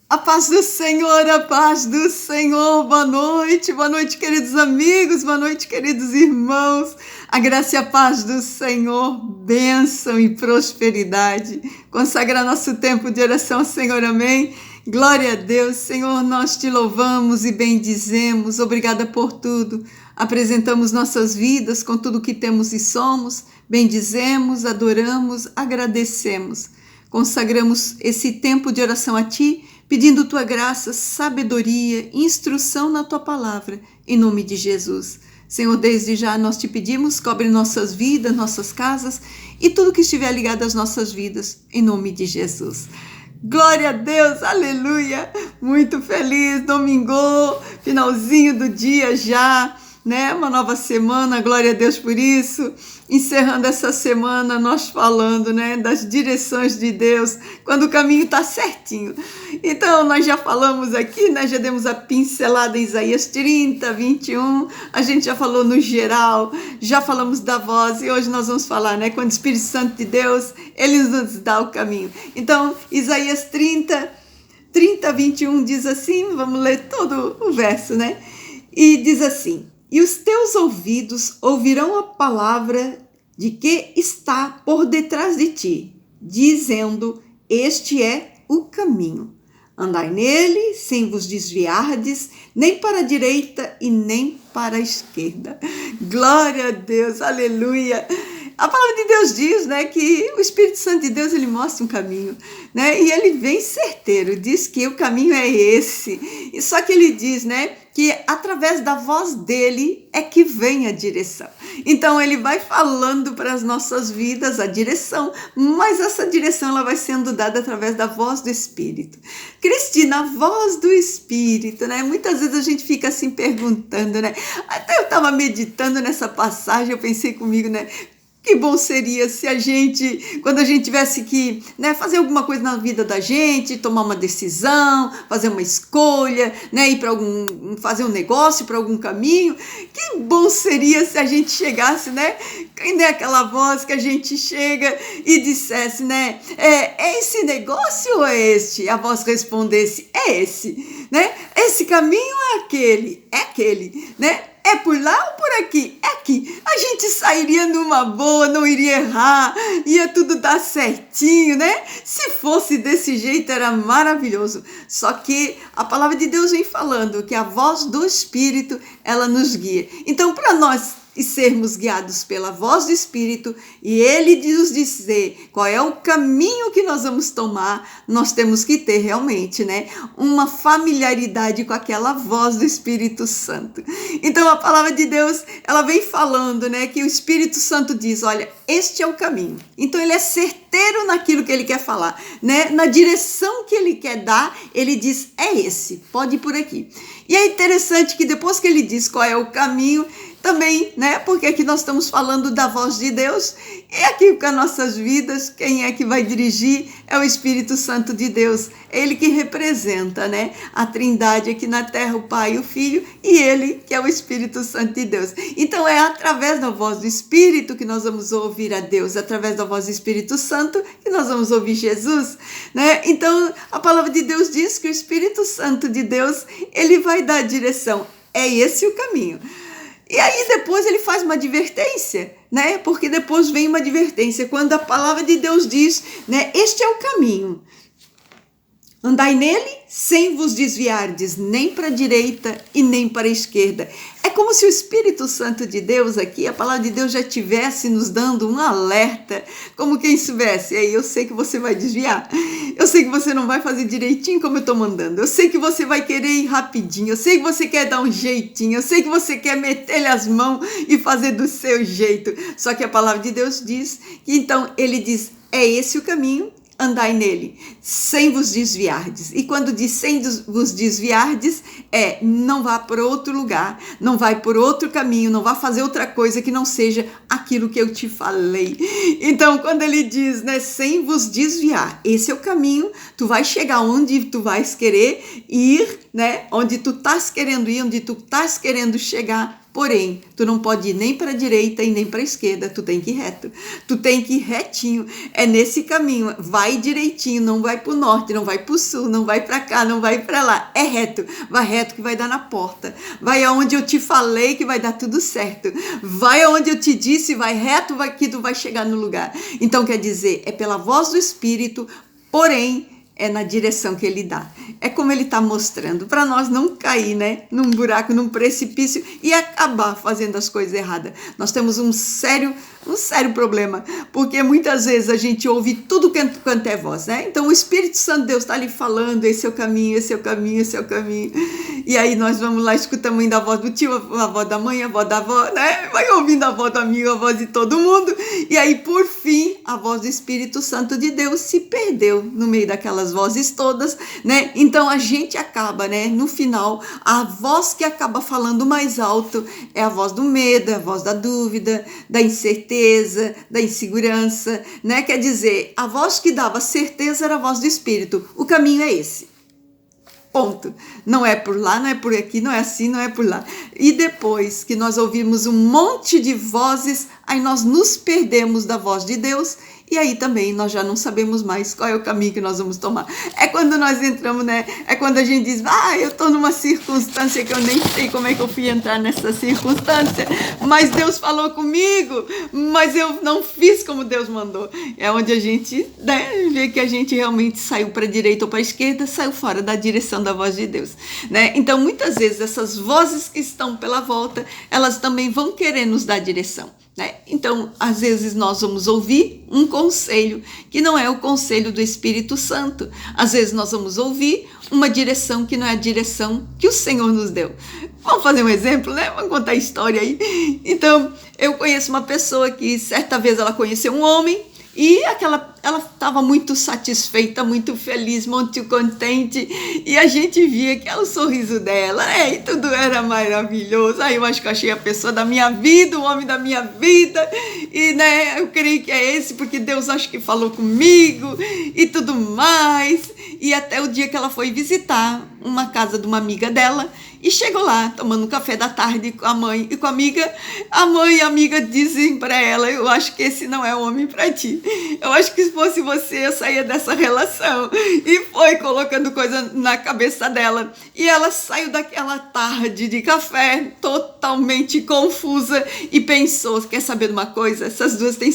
A paz do Senhor, a paz do Senhor. Boa noite, queridos amigos, boa noite, queridos irmãos. A graça e a paz do Senhor, bênção e prosperidade. Consagrar nosso tempo de oração ao Senhor, amém? Glória a Deus, Senhor, nós te louvamos e bendizemos. Obrigada por tudo. Apresentamos nossas vidas com tudo que temos e somos. Bendizemos, adoramos, agradecemos. Consagramos esse tempo de oração a Ti, pedindo Tua graça, sabedoria, instrução na Tua palavra, em nome de Jesus. Senhor, desde já nós te pedimos, cobre nossas vidas, nossas casas e tudo que estiver ligado às nossas vidas, em nome de Jesus. Glória a Deus, aleluia, muito feliz, domingo, finalzinho do dia já, né? Uma nova semana, glória a Deus por isso. Encerrando essa semana, nós falando, né, das direções de Deus, quando o caminho está certinho. Então, nós já falamos aqui, né, já demos a pincelada em Isaías 30, 21, a gente já falou no geral, já falamos da voz, e hoje nós vamos falar, né, quando o Espírito Santo de Deus, ele nos dá o caminho. Então, Isaías 30, 21 diz assim, vamos ler todo o verso, né, e diz assim: e os teus ouvidos ouvirão a palavra de que está por detrás de ti, dizendo, este é o caminho. Andai nele, sem vos desviardes, nem para a direita e nem para a esquerda. Glória a Deus, aleluia. A palavra de Deus diz, né, que o Espírito Santo de Deus, ele mostra um caminho, né, e ele vem certeiro, diz que o caminho é esse. E só que ele diz, né, que através da voz dele é que vem a direção. Então ele vai falando para as nossas vidas a direção, mas essa direção ela vai sendo dada através da voz do Espírito. Cristina, a voz do Espírito, né? Muitas vezes a gente fica assim perguntando, né? Até eu estava meditando nessa passagem, eu pensei comigo, né? Que bom seria se a gente, quando a gente tivesse que, né, fazer alguma coisa na vida da gente, tomar uma decisão, fazer uma escolha, né, ir para fazer um negócio, para algum caminho. Que bom seria se a gente chegasse, né, aquela voz que a gente chega e dissesse, né, é esse negócio ou é este? A voz respondesse, é esse, né? Esse caminho é aquele, né? É por lá ou por aqui? É aqui. A gente sairia numa boa, não iria errar, ia tudo dar certinho, né? Se fosse desse jeito, era maravilhoso. Só que a palavra de Deus vem falando que a voz do Espírito, ela nos guia. Então, para nós e sermos guiados pela voz do Espírito e Ele nos dizer qual é o caminho que nós vamos tomar, nós temos que ter realmente, né, uma familiaridade com aquela voz do Espírito Santo. Então a palavra de Deus, ela vem falando, né, que o Espírito Santo diz, olha, este é o caminho. Então ele é certeiro naquilo que ele quer falar, né, na direção que ele quer dar, ele diz, é esse, pode ir por aqui. E é interessante que depois que ele diz qual é o caminho, também, né? Porque aqui nós estamos falando da voz de Deus e aqui com as nossas vidas, quem é que vai dirigir é o Espírito Santo de Deus. Ele que representa, né, a Trindade aqui na terra, o Pai, o Filho e ele que é o Espírito Santo de Deus. Então é através da voz do Espírito que nós vamos ouvir a Deus, através da voz do Espírito Santo que nós vamos ouvir Jesus, né? Então a palavra de Deus diz que o Espírito Santo de Deus, ele vai dar a direção. É esse o caminho. E aí depois ele faz uma advertência, né? Porque depois vem uma advertência, quando a palavra de Deus diz, né? Este é o caminho. Andai nele sem vos desviardes, nem para a direita e nem para a esquerda. É como se o Espírito Santo de Deus aqui, a palavra de Deus já estivesse nos dando um alerta, como quem soubesse, aí eu sei que você vai desviar, eu sei que você não vai fazer direitinho como eu estou mandando, eu sei que você vai querer ir rapidinho, eu sei que você quer dar um jeitinho, eu sei que você quer meter-lhe as mãos e fazer do seu jeito, só que a palavra de Deus diz, que então ele diz, é esse o caminho, andai nele, sem vos desviardes. E quando diz sem vos desviardes, não vá por outro lugar, não vai por outro caminho, não vá fazer outra coisa que não seja aquilo que eu te falei. Então, quando ele diz, né, sem vos desviar, esse é o caminho, tu vai chegar onde tu vais querer ir, né, onde tu estás querendo ir, onde tu estás querendo chegar, Porém, tu não pode ir nem para a direita e nem para a esquerda, tu tem que ir reto. Tu tem que ir retinho, é nesse caminho, vai direitinho, não vai para o norte, não vai para o sul, não vai para cá, não vai para lá, é reto, vai reto que vai dar na porta, vai aonde eu te falei que vai dar tudo certo, vai aonde eu te disse, vai reto, vai que tu vai chegar no lugar. Então quer dizer, é pela voz do Espírito, porém, é na direção que ele dá. É como ele está mostrando, para nós não cair, né, num buraco, num precipício e acabar fazendo as coisas erradas. Nós temos um sério problema, porque muitas vezes a gente ouve tudo quanto é voz, né? Então o Espírito Santo de Deus está ali falando, esse é o caminho, esse é o caminho, esse é o caminho. E aí nós vamos lá, escutamos ainda a voz do tio, a voz da mãe, a voz da avó, né? Vai ouvindo a voz do amigo, a voz de todo mundo. E aí, por fim, a voz do Espírito Santo de Deus se perdeu no meio daquelas vozes todas, né? Então a gente acaba, né? No final, a voz que acaba falando mais alto é a voz do medo, é a voz da dúvida, da incerteza, da insegurança, né? Quer dizer, a voz que dava certeza era a voz do Espírito. O caminho é esse. Ponto. Não é por lá, não é por aqui, não é assim, não é por lá. E depois que nós ouvimos um monte de vozes, aí nós nos perdemos da voz de Deus. E aí também nós já não sabemos mais qual é o caminho que nós vamos tomar. É quando nós entramos, né? É quando a gente diz, eu estou numa circunstância que eu nem sei como é que eu fui entrar nessa circunstância, mas Deus falou comigo, mas eu não fiz como Deus mandou. É onde a gente, né, vê que a gente realmente saiu para a direita ou para a esquerda, saiu fora da direção da voz de Deus, né? Então, muitas vezes, essas vozes que estão pela volta, elas também vão querer nos dar direção. Então, às vezes nós vamos ouvir um conselho que não é o conselho do Espírito Santo. Às vezes nós vamos ouvir uma direção que não é a direção que o Senhor nos deu. Vamos fazer um exemplo, né? Vamos contar a história aí. Então, eu conheço uma pessoa que certa vez ela conheceu um homem e ela estava muito satisfeita, muito feliz, muito contente, e a gente via que era o sorriso dela, e tudo era maravilhoso. Aí eu acho que eu achei a pessoa da minha vida, o homem da minha vida, e né, eu creio que é esse, porque Deus acho que falou comigo, e tudo mais. E até o dia que ela foi visitar uma casa de uma amiga dela, e chegou lá, tomando um café da tarde com a mãe e com a amiga. A mãe e a amiga dizem para ela, eu acho que esse não é o homem para ti. Eu acho que se fosse você, eu saía dessa relação. E foi colocando coisa na cabeça dela. E ela saiu daquela tarde de café totalmente confusa e pensou, quer saber de uma coisa? Essas duas têm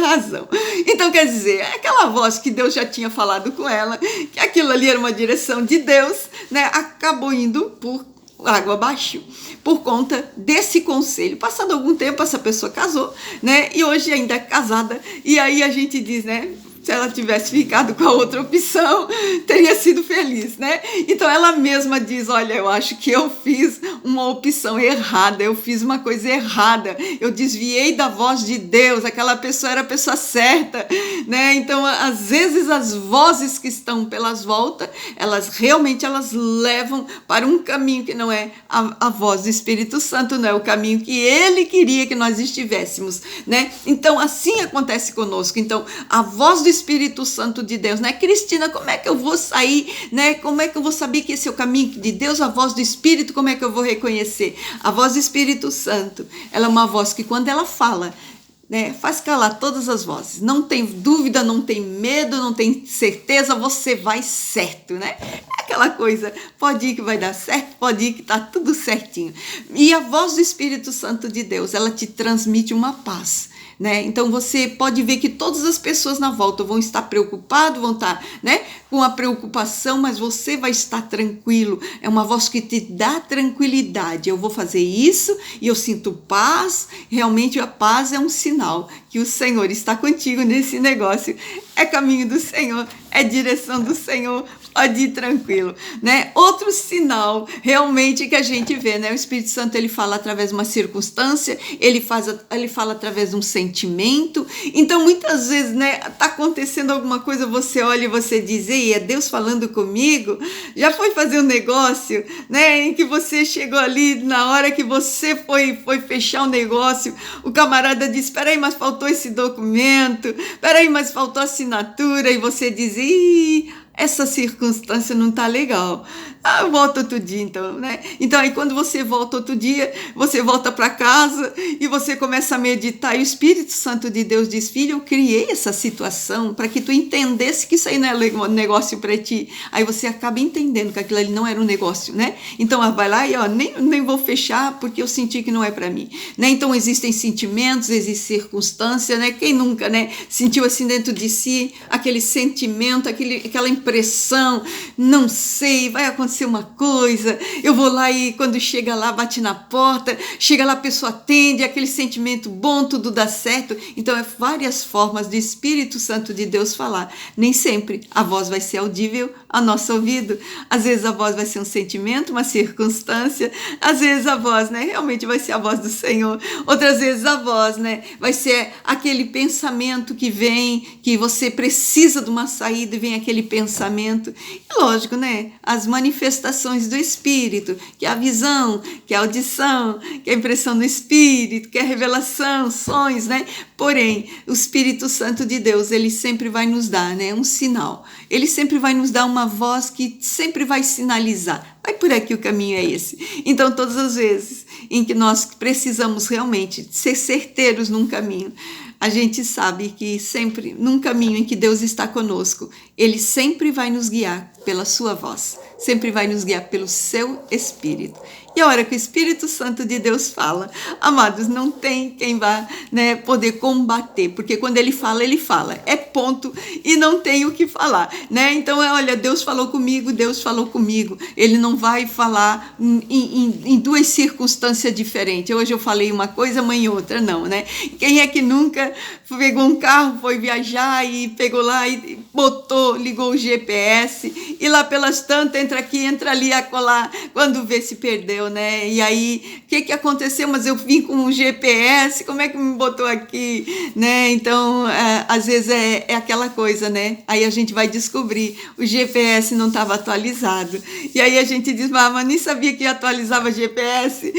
razão. Então, quer dizer, aquela voz que Deus já tinha falado com ela, que aquilo ali era uma direção de Deus, né? Acabou indo por água abaixo, por conta desse conselho. Passado algum tempo, essa pessoa casou, né? E hoje ainda é casada. E aí a gente diz, né? Se ela tivesse ficado com a outra opção, teria sido feliz, né? Então ela mesma diz, olha, eu acho que eu fiz uma opção errada, eu fiz uma coisa errada, eu desviei da voz de Deus, aquela pessoa era a pessoa certa, né? Então, às vezes, as vozes que estão pelas voltas, elas realmente levam para um caminho que não é a voz do Espírito Santo, não é o caminho que ele queria que nós estivéssemos, né? Então, assim acontece conosco. Então, a voz do Espírito Santo de Deus, né? Cristina, como é que eu vou sair, né? Como é que eu vou saber que esse é o caminho de Deus? A voz do Espírito, como é que eu vou reconhecer? A voz do Espírito Santo, ela é uma voz que quando ela fala, né, faz calar todas as vozes, não tem dúvida, não tem medo, não tem certeza, você vai certo, né? É aquela coisa, pode ir que vai dar certo, pode ir que tá tudo certinho. E a voz do Espírito Santo de Deus, ela te transmite uma paz, né? Então você pode ver que todas as pessoas na volta vão estar preocupadas, vão estar, né, com a preocupação, mas você vai estar tranquilo. É uma voz que te dá tranquilidade. Eu vou fazer isso e eu sinto paz. Realmente a paz é um sinal que o Senhor está contigo nesse negócio. É caminho do Senhor, é direção do Senhor. Pode ir tranquilo, né? Outro sinal realmente que a gente vê, né? O Espírito Santo, ele fala através de uma circunstância, ele fala através de um sentimento. Então, muitas vezes, né, tá acontecendo alguma coisa, você olha e você diz, ei, é Deus falando comigo? Já foi fazer um negócio, né, em que você chegou ali, na hora que você foi fechar o negócio, o camarada diz, peraí, mas faltou esse documento, peraí, mas faltou a assinatura, e você diz, ih, essa circunstância não tá legal. Ah, volta outro dia então, né? Então aí quando você volta outro dia, você volta para casa e você começa a meditar e o Espírito Santo de Deus diz, filho, eu criei essa situação para que tu entendesse que isso aí não é um negócio para ti. Aí você acaba entendendo que aquilo ali não era um negócio, né? Então vai lá e ó, nem vou fechar porque eu senti que não é para mim, né? Então existem sentimentos, existe circunstância, né? Quem nunca, né, sentiu assim dentro de si aquele sentimento, aquela impressão, não sei, vai acontecer uma coisa, eu vou lá e quando chega lá, bate na porta, chega lá, a pessoa atende, aquele sentimento bom, tudo dá certo. Então, é várias formas de Espírito Santo de Deus falar. Nem sempre a voz vai ser audível ao nosso ouvido. Às vezes a voz vai ser um sentimento, uma circunstância. Às vezes a voz, né, realmente vai ser a voz do Senhor. Outras vezes a voz, né, vai ser aquele pensamento que vem, que você precisa de uma saída e vem aquele pensamento. E lógico, né, as manifestações do Espírito, que é a visão, que é a audição, que é a impressão do Espírito, que é a revelação, sonhos, né? Porém, o Espírito Santo de Deus, ele sempre vai nos dar, né, um sinal. Ele sempre vai nos dar uma voz que sempre vai sinalizar. Vai por aqui, o caminho é esse. Então, todas as vezes em que nós precisamos realmente ser certeiros num caminho, a gente sabe que sempre, num caminho em que Deus está conosco, Ele sempre vai nos guiar pela sua voz, sempre vai nos guiar pelo seu Espírito. E a hora que o Espírito Santo de Deus fala, amados, não tem quem vá, né, poder combater, porque quando ele fala, é ponto, e não tem o que falar, né? Então, olha, Deus falou comigo, ele não vai falar em duas circunstâncias diferentes, hoje eu falei uma coisa, amanhã outra, não, né? Quem é que nunca pegou um carro, foi viajar e pegou lá e botou, ligou o GPS, e lá pelas tantas, entra aqui, entra ali, acolá, quando vê se perdeu, né? E aí, o que aconteceu? Mas eu vim com um GPS, como é que me botou aqui, né? Então, às vezes é aquela coisa, né? Aí a gente vai descobrir, o GPS não estava atualizado. E aí a gente diz, mas nem sabia que atualizava GPS.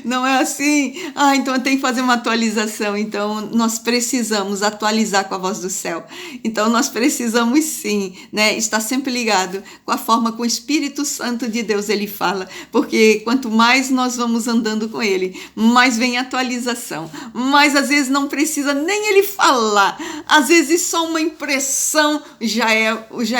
Não é assim? Então tem que fazer uma atualização. Então nós precisamos atualizar com a voz do céu. Então nós precisamos sim, né, estar sempre ligado com a forma com o Espírito Santo de Deus ele fala, porque quanto mais nós vamos andando com ele, mais vem atualização. Mas às vezes não precisa nem ele falar. Às vezes só uma impressão já é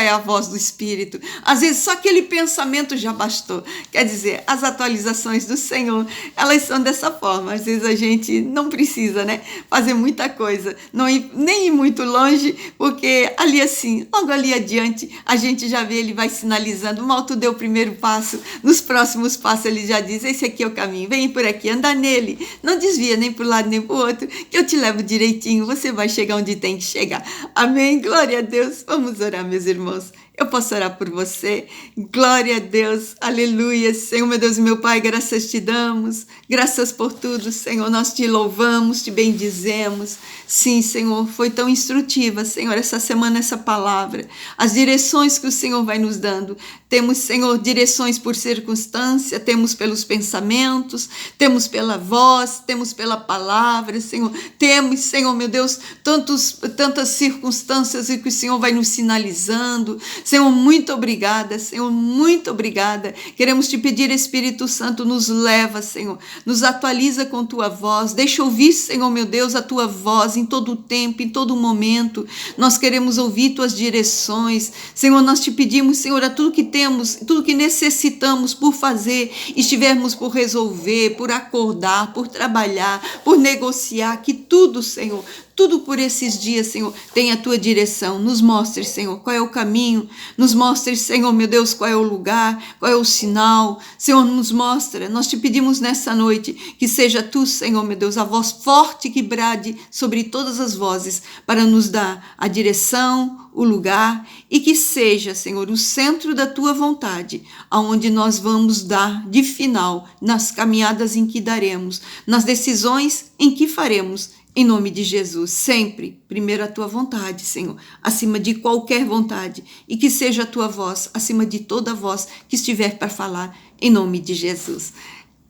a voz do Espírito. Às vezes só aquele pensamento já bastou. Quer dizer, as atualizações do Senhor, elas são dessa forma. Às vezes a gente não precisa, né, fazer muita coisa, nem ir muito longe, porque ali assim, logo ali adiante, a gente já vê, ele vai sinalizando, mal tu deu o primeiro passo, nos próximos passos ele já diz, esse aqui é o caminho, vem por aqui, anda nele, não desvia nem para um lado nem para o outro, que eu te levo direitinho, você vai chegar onde tem que chegar. Amém? Glória a Deus. Vamos orar, meus irmãos. Eu posso orar por você? Glória a Deus, aleluia. Senhor, meu Deus e meu Pai, graças te damos, graças por tudo, Senhor, nós te louvamos, te bendizemos. Sim, Senhor, foi tão instrutiva, Senhor, essa semana, essa palavra, as direções que o Senhor vai nos dando. Temos, Senhor, direções por circunstância, temos pelos pensamentos, temos pela voz, temos pela palavra, Senhor. Temos, Senhor, meu Deus, tantas circunstâncias que o Senhor vai nos sinalizando. Senhor, muito obrigada, Senhor, muito obrigada. Queremos te pedir, Espírito Santo, nos leva, Senhor, nos atualiza com tua voz. Deixa ouvir, Senhor, meu Deus, a tua voz em todo o tempo, em todo momento. Nós queremos ouvir tuas direções. Senhor, nós te pedimos, Senhor, a tudo que temos, tudo que necessitamos por fazer, estivermos por resolver, por acordar, por trabalhar, por negociar, que tudo, Senhor, tudo por esses dias, Senhor, tem a tua direção. Nos mostre, Senhor, qual é o caminho. Nos mostre, Senhor, meu Deus, qual é o lugar, qual é o sinal. Senhor, nos mostra. Nós te pedimos nessa noite que seja tu, Senhor, meu Deus, a voz forte que brade sobre todas as vozes para nos dar a direção, o lugar e que seja, Senhor, o centro da tua vontade, aonde nós vamos dar de final nas caminhadas em que daremos, nas decisões em que faremos. Em nome de Jesus, sempre, primeiro a tua vontade, Senhor, acima de qualquer vontade, e que seja a tua voz, acima de toda voz que estiver para falar, em nome de Jesus.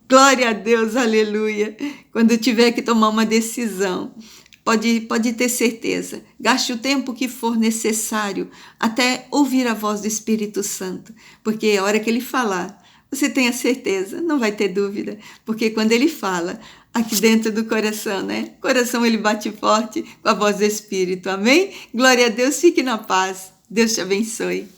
Glória a Deus, aleluia. Quando tiver que tomar uma decisão, Pode ter certeza. Gaste o tempo que for necessário até ouvir a voz do Espírito Santo, porque a hora que ele falar, você tenha certeza, não vai ter dúvida, porque quando ele fala, aqui dentro do coração, né? Coração ele bate forte com a voz do Espírito, amém? Glória a Deus, fique na paz. Deus te abençoe.